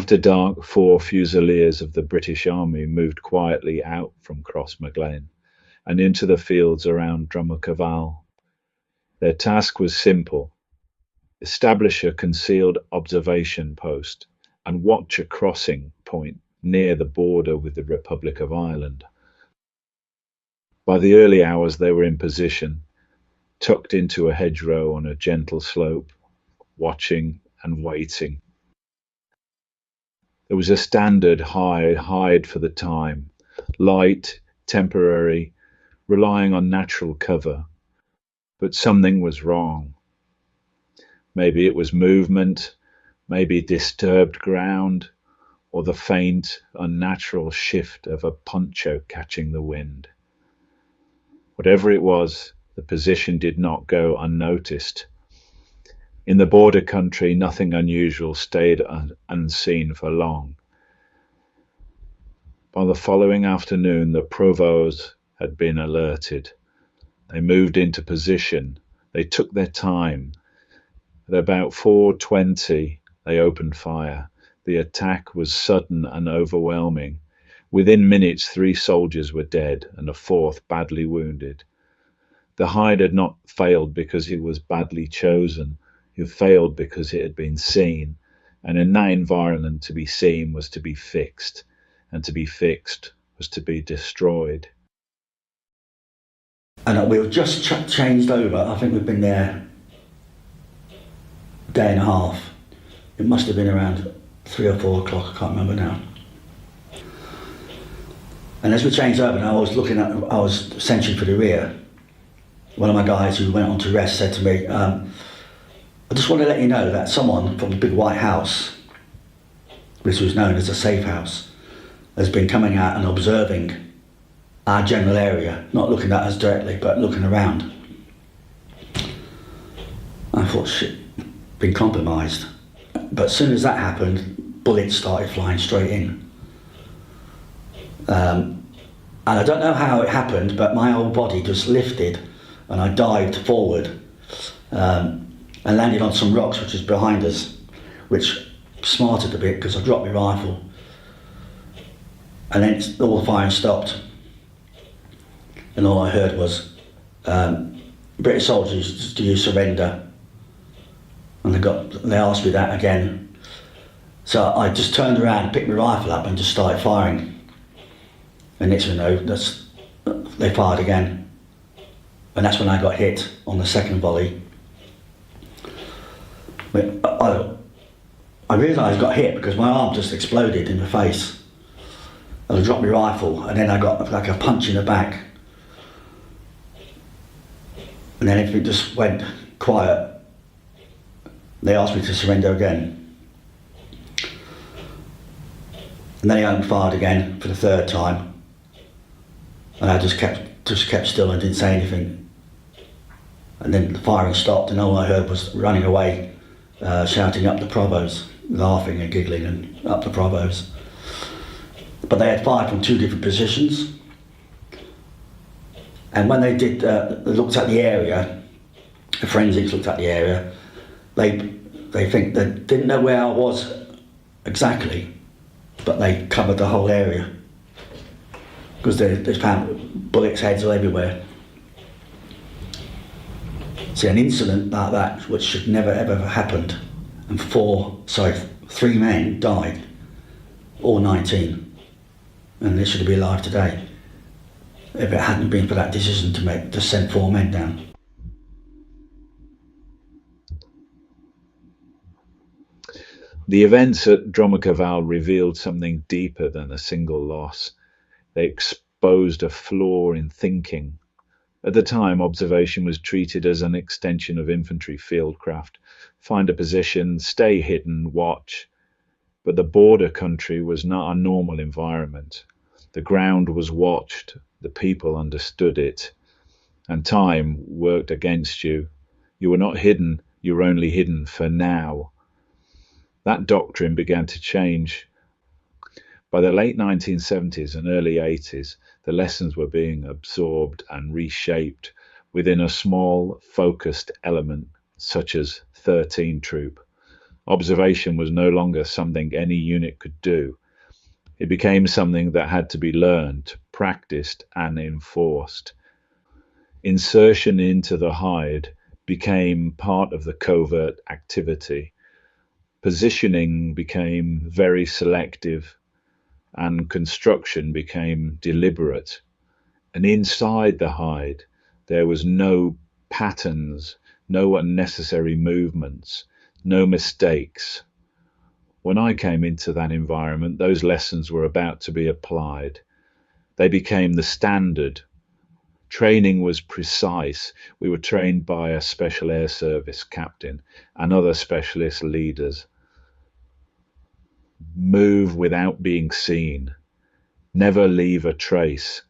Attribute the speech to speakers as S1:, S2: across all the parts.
S1: After dark, 4 Fusiliers of the British Army moved quietly out from Crossmaglen and into the fields around Drumakavall. Their task was simple: establish a concealed observation post and watch a crossing point near the border with the Republic of Ireland. By the early hours they were in position, tucked into a hedgerow on a gentle slope, watching and waiting. There was a standard hide for the time, light, temporary, relying on natural cover. But something was wrong. Maybe it was movement, maybe disturbed ground, or the faint, unnatural shift of a poncho catching the wind. Whatever it was, the position did not go unnoticed. In the border country, nothing unusual stayed unseen for long. By the following afternoon, the provosts had been alerted. They moved into position. They took their time. At about 4:20, they opened fire. The attack was sudden and overwhelming. Within minutes, 3 soldiers were dead and a 4th badly wounded. The hide had not failed because it was badly chosen. It failed because it had been seen. And in that environment, to be seen was to be fixed, and to be fixed was to be destroyed.
S2: And we were just changed over. I think we've been there a day and a half. It must have been around 3 or 4 o'clock, I can't remember now. And as we changed over, and I was sentry for the rear, one of my guys who went on to rest said to me, I just want to let you know that someone from the big white house, which was known as a safe house, has been coming out and observing our general area, not looking at us directly, but looking around. I thought, shit, been compromised. But as soon as that happened, bullets started flying straight in. And I don't know how it happened, but my whole body just lifted and I dived forward and landed on some rocks which is behind us, which smarted a bit because I dropped my rifle. And then all the firing stopped. And all I heard was, British soldiers, do you surrender? And they asked me that again. So I just turned around, picked my rifle up and just started firing. And next thing you know, they fired again. And that's when I got hit on the second volley. But I realised I got hit because my arm just exploded in the face. And I dropped my rifle and then I got like a punch in the back. And then everything just went quiet. They asked me to surrender again. And then he opened fired again for the 3rd time. And I just kept still and didn't say anything. And then the firing stopped and all I heard was running away, shouting up the provos, laughing and giggling and up the provos. But they had fired from 2 different positions. And when they did, they looked at the area, the forensics looked at the area, they think they didn't know where I was exactly, but they covered the whole area. Because they found bullets heads all everywhere. See, an incident like that, which should never ever have happened, and 3 men died, all 19, and they should be alive today. If it hadn't been for that decision to send 4 men down.
S1: The events at Drumakavall revealed something deeper than a single loss. They exposed a flaw in thinking. At the time, observation was treated as an extension of infantry fieldcraft. Find a position, stay hidden, watch. But the border country was not a normal environment. The ground was watched, the people understood it, and time worked against you. You were not hidden, you were only hidden for now. That doctrine began to change. By the late 1970s and early 80s, the lessons were being absorbed and reshaped within a small, focused element such as 13 Troop. Observation was no longer something any unit could do. It became something that had to be learned, practiced, and enforced. Insertion into the hide became part of the covert activity. Positioning became very selective, and construction became deliberate. And inside the hide, there was no patterns, no unnecessary movements, no mistakes. When I came into that environment, those lessons were about to be applied. They became the standard. Training was precise. We were trained by a special air service captain and other specialist leaders. Move without being seen. Never leave a trace.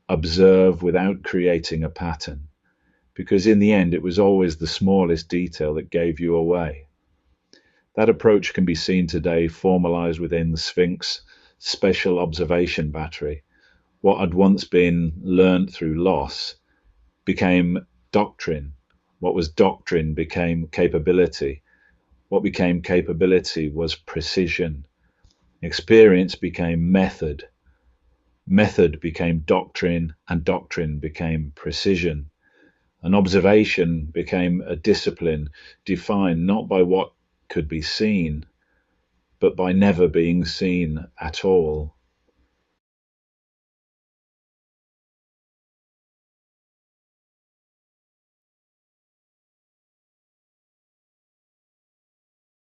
S1: Observe without creating a pattern. Because in the end, it was always the smallest detail that gave you away. That approach can be seen today formalized within the Sphinx Special Observation Battery. What had once been learnt through loss became doctrine. What was doctrine became capability. What became capability was precision. Experience became method. Method became doctrine, and doctrine became precision. An observation became a discipline defined not by what could be seen, but by never being seen at all.